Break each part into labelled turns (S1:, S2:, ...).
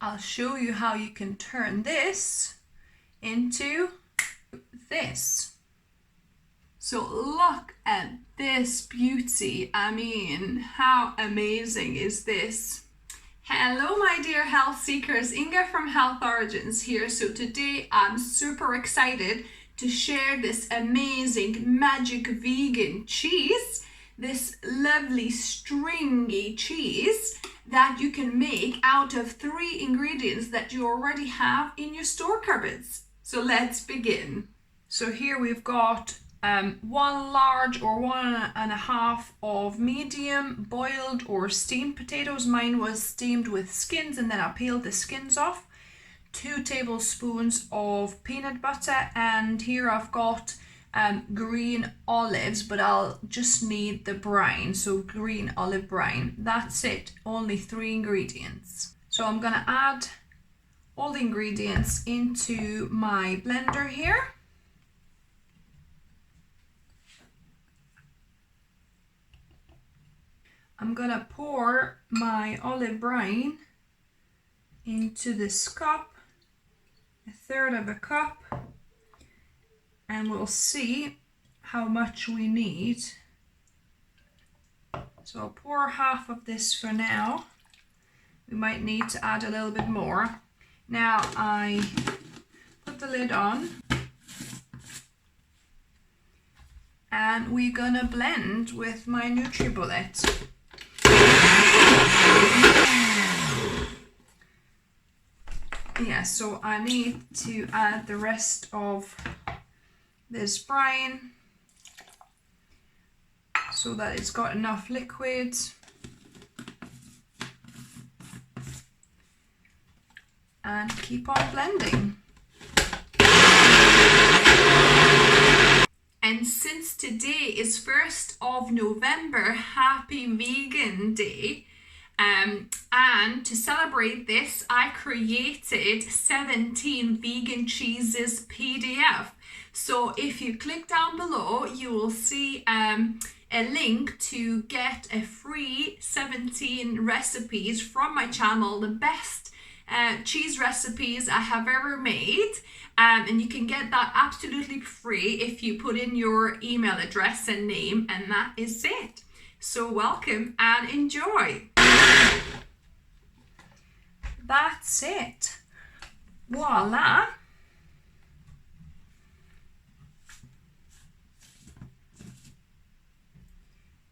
S1: I'll show you how you can turn this into this. So look at this beauty. I mean, how amazing is this? Hello my dear health seekers, Inga from Health Origins here. So today I'm super excited to share this amazing magic vegan cheese, this lovely stringy cheese that you can make out of 3 ingredients that you already have in your store cupboards. So let's begin. So here we've got 1 large or 1.5 of medium boiled or steamed potatoes. Mine was steamed with skins and then I peeled the skins off. 2 tablespoons of peanut butter, and here I've got green olives, but I'll just need the brine, so green olive brine. That's it, only 3 ingredients. So I'm gonna add all the ingredients into my blender here. I'm gonna pour my olive brine into this cup, 1/3 of a cup, and we'll see how much we need. So I'll pour half of this for now. We might need to add a little bit more. Now I put the lid on and we're gonna blend with my NutriBullet. Yeah, so I need to add the rest of this brine so that it's got enough liquid. And keep on blending. And since today is 1st of November, happy Vegan Day. And to celebrate this, I created 17 vegan cheeses PDF. So if you click down below, you will see a link to get a free 17 recipes from my channel, the best cheese recipes I have ever made. And you can get that absolutely free if you put in your email address and name, and that is it. So welcome and enjoy. That's it. Voila.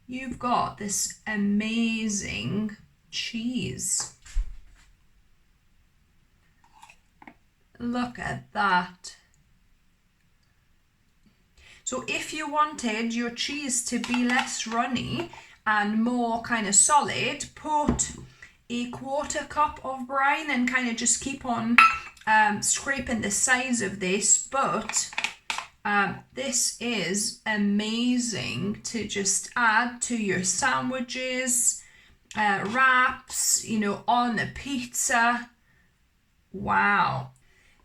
S1: You've got this amazing cheese. Look at that. So if you wanted your cheese to be less runny and more kind of solid, put a 1/4 cup of brine and kind of just keep on scraping the sides of this. But this is amazing to just add to your sandwiches, wraps, you know, on a pizza. Wow.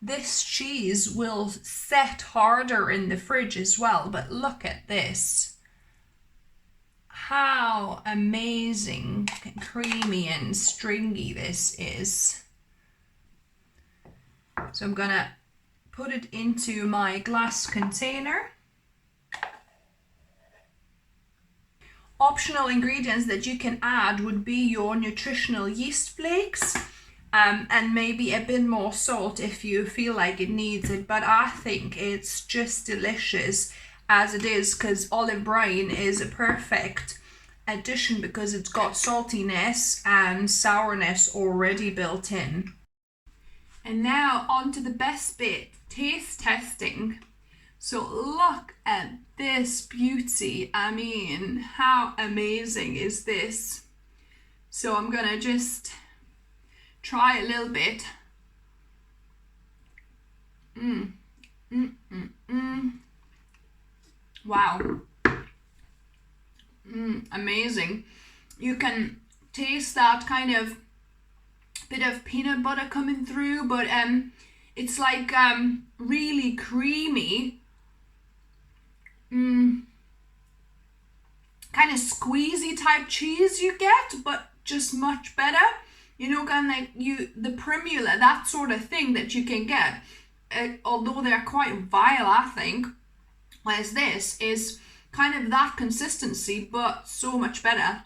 S1: This cheese will set harder in the fridge as well, but look at this. How amazing, creamy and stringy this is. So I'm gonna put it into my glass container. Optional ingredients that you can add would be your nutritional yeast flakes. And maybe a bit more salt if you feel like it needs it, but I think it's just delicious as it is, because olive brine is a perfect addition because it's got saltiness and sourness already built in. And now on to the best bit, taste testing. So look at this beauty. I mean, how amazing is this? So I'm gonna just try a little bit. Wow. Amazing. You can taste that kind of bit of peanut butter coming through, but it's like really creamy. Kind of squeezy type cheese you get, but just much better. you know, kind of like the primula, that sort of thing that you can get, although they're quite vile, I think. Whereas this is kind of that consistency, but so much better.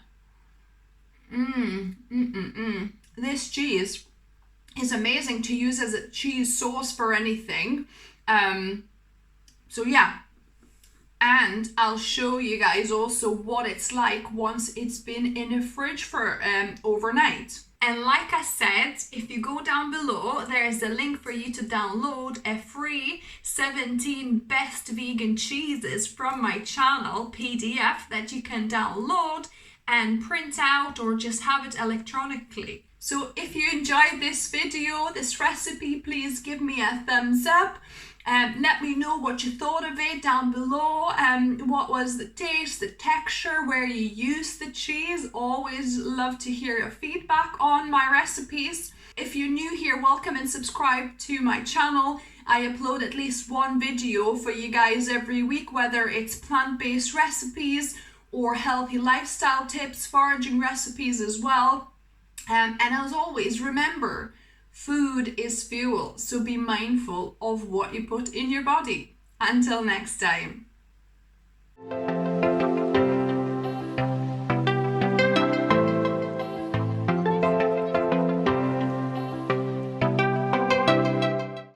S1: This cheese is amazing to use as a cheese sauce for anything. So yeah, and I'll show you guys also what it's like once it's been in a fridge for overnight. And like I said, if you go down below, there's a link for you to download a free 17 best vegan cheeses from my channel PDF that you can download and print out or just have it electronically. So if you enjoyed this video, this recipe, please give me a thumbs up. Let me know what you thought of it down below. What was the taste, the texture, where you used the cheese. Always love to hear your feedback on my recipes. If you're new here, welcome and subscribe to my channel. I upload at least one video for you guys every week, whether it's plant-based recipes or healthy lifestyle tips, foraging recipes as well. And as always, remember, food is fuel, so be mindful of what you put in your body. Until next time.